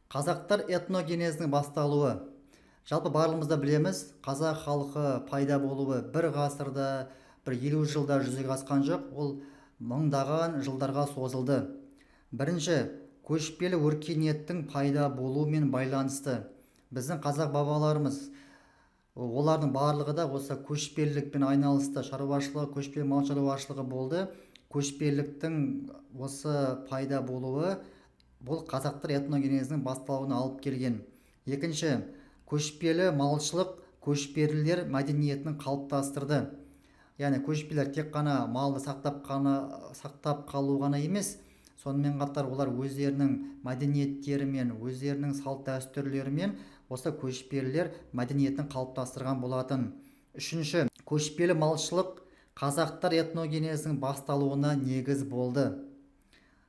Қазақтар этногенезінің басталуы. Жалпы барлығымыз да білеміз, қазақ халқы пайда болуы бір ғасырда, бір 50 жылда жүзеге асқан жоқ, ол мыңдаған жылдарға созылды. Бірінші, көшпелі өркениеттің пайда болуымен байланысты. Біздің қазақ бабаларымыз, олардың барлығы да осы көшпелілікпен айналысты, шаруашылығы, көшпелі мал шаруашылығы болды. Көшпеліліктің осы пайда болуы бұл қазақтар этногенезінің басталуына алып келген. Екінші, көшпелі малшылық көшпелілер мәдениетін қалыптастырды. Яғни көшпелілер тек қана малды сақтап қалу ғана емес, сонымен қатар олар өздерінің мәдениеттерімен, өздерінің салт дәстүрлерімен осы көшпелілер мәдениетін қалыптастырған болатын. Үшінші, көшпелі малшылық қазақтар этногенезінің басталуына негіз болды.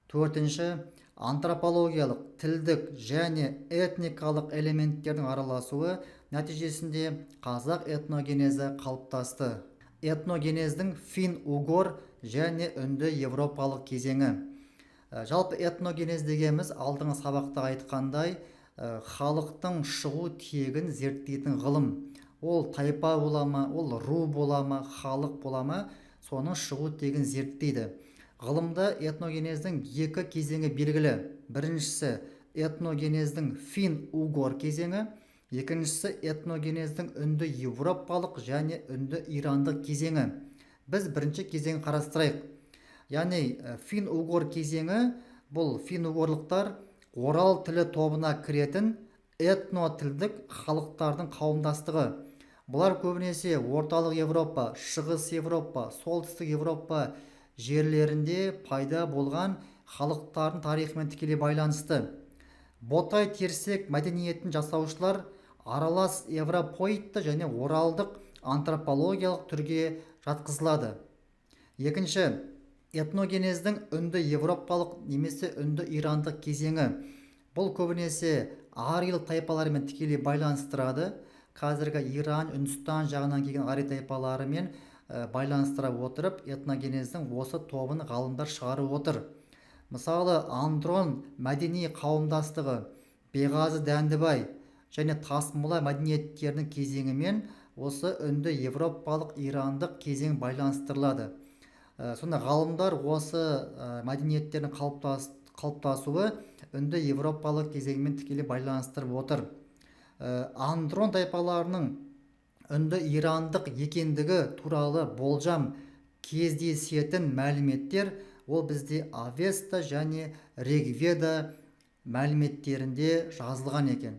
Төртінші, антропологиялық, тілдік және этникалық элементтердің араласуы нәтижесінде қазақ этногенезі қалыптасты. Этногенездің фин-угор және үнді европалық кезеңі. Жалпы этногенез дегеніміз алдыңғы сабақта айтқандай халықтың шығу тегін зерттейтін ғылым. Ол тайпа бола ма, ол ру бола ма, халық бола ма, соның шығу тегін зерттейді. Ғылымда этногенездің екі кезеңі белгілі. Біріншісі этногенездің фин-угор кезеңі, екіншісі этногенездің үнді европалық және үнді ирандық кезеңі. Біз бірінші кезеңі қарастырайық. Яғни фин-угор кезеңі бұл фин-угорлықтар орал тілі тобына кіретін этнотілдік халықтардың қауымдастығы. Бұлар көбінесе орталық Европа, шығыс Европа, солтүстік Европа жерлерінде пайда болған халықтардың тарихымен тікелей байланысты. Ботай терсек мәдениетін жасаушылар аралас европоидты және оралдық антропологиялық түрге жатқызылады. Екінші, этногенездің үнді европалық немесе үнді ирандық кезеңі. Бұл көбінесе арилық тайпаларымен тікелей байланыстырады. Қазіргі Иран, Үндістан жағынан келген ари тайпаларымен байланыстыра отырып, этногенездің осы тобын ғалымдар шығарып отыр. Мысалы, Андрон мәдени қауымдастығы, Беғазы Дәндібай және Тасмұла мәдениеттерінің кезеңімен осы үнді европалық ирандық кезең байланыстырылады. Сонда ғалымдар осы мәдениеттердің қалыптасуы үнді европалық кезеңмен тікелей байланыстырып отыр. Андрон тайпаларының үнді ирандық екендігі туралы болжам кездесетін мәліметтер ол бізде Авеста және Ригведа мәліметтерінде жазылған екен.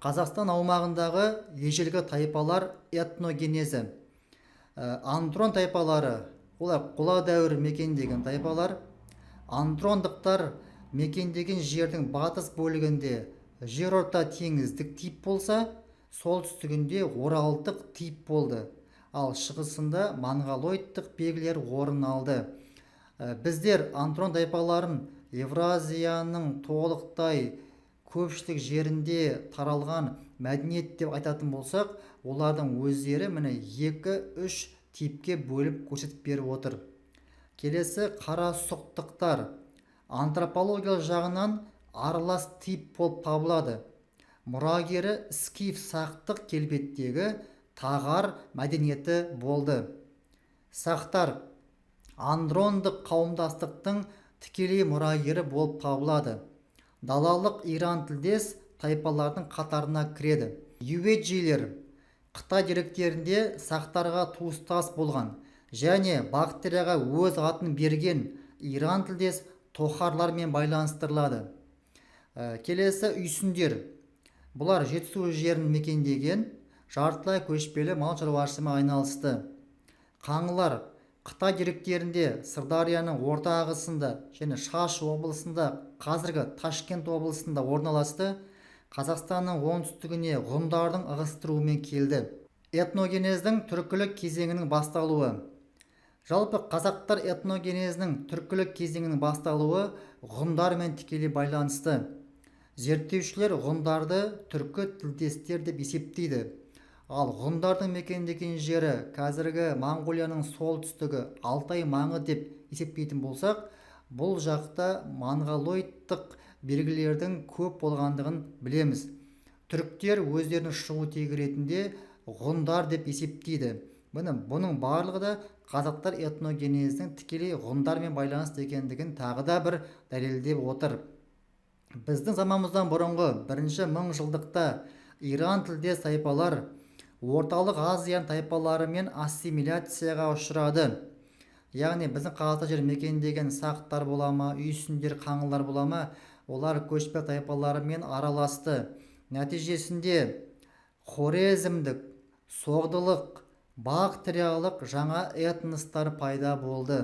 Қазақстан аумағындағы ежелгі тайпалар этногенезі. Андрон тайпалары олар қола дәуірі мекендеген тайпалар. Андрондықтар мекендеген жердің батыс бөлігінде жерорта теңіздік тип болса, солтүстігінде оралдық тип болды. Ал шығысында монголоидтық белгілер орын алды. Біздер андрон тайпаларын Евразияның толықтай көпшілік жерінде таралған мәдениет деп айтатын болсақ, олардың өздері міне 2-3 типке бөліп көрсетіп беріп отыр. Келесі қара сұқтықтар. Антропологиялық жағынан аралас тип болып табылады. Мұрагері скиф сақтық келбеттегі тағар мәдениеті болды. Сақтар андрондық қауымдастықтың тікелей мұрагері болып табылады. Далалық иран тілдес тайпалардың қатарына кіреді. Юведжилер Қытай деректерінде сақтарға туыстас болған және бактерияға өз атын берген иран тілдес тохарлармен байланыстырылады. Келесі үйсіндер. Бұлар жетісу жерін мекендеген жартылай көшпелі мал шаруашылығымен айналысты. Қаңлылар Қытай деректерінде Сырдарияның орта ағысында және Шаш облысында, қазіргі Ташкент облысында орналасты. Қазақстанның оңтүстігіне ғұндардың ығыстыруымен келді. Этногенездің түркілік кезеңінің басталуы. Жалпы қазақтар этногенезінің түркілік кезеңінің басталуы ғұндармен тікелей байланысты. Зерттеушілер ғұндарды түркі тілдестер деп есептейді. Ал ғұндардың мекендеген жері қазіргі Моңғолияның солтүстігі Алтай маңы деп есептейтін болсақ, бұл жақта монголоидтық белгілердің көп болғандығын білеміз. Түріктер өздерінің шығу тегі ретінде ғұндар деп есептейді. Бұның барлығы да қазақтар этногенезінің тікелей ғұндармен байланысты екендігін тағы да бір дәлелдеп отыр. Біздің заманымыздан бұрынғы бірінші мыңжылдықта иран тілдес тайпалар орталық Азияның тайпаларымен ассимиляцияға ұшырады. Яғни біздің қазақстан жер мекендеген сақтар бола ма, үйсіндер, қаңлылар бола ма, олар көшпелі тайпаларымен араласты. Нәтижесінде хорезмдік, соғдылық, бактриялық жаңа этностар пайда болды.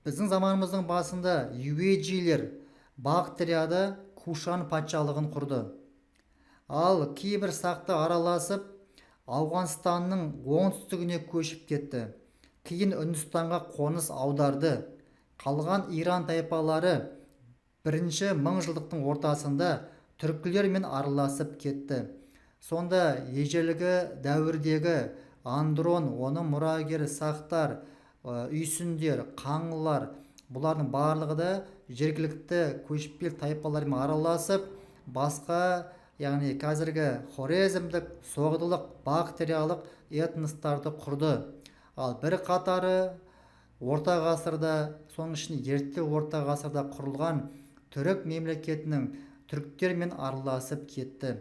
Біздің заманымыздың басында юведжилер Бактрияда Кушан патшалығын құрды. Ал кейбір сақты араласып, Ауғанстанның оңтүстігіне көшіп кетті. Кейін Үндістанға қоныс аударды. Қалған Иран тайпалары бірінші мыңжылдықтың ортасында түркілермен араласып кетті. Сонда ежелгі дәуірдегі Андрон, оның мұрагері сақтар, үйсіндер, қаңлылар, бұлардың барлығы да жергілікті көшпелі тайпалармен араласып, басқа, яғни қазіргі хорезмдік, соғдылық, бактериялық этностарды құрды. Ал бір қатары орта ғасырда, соның ішінде ерте орта ғасырда құрылған түрік мемлекетінің түріктермен араласып кетті.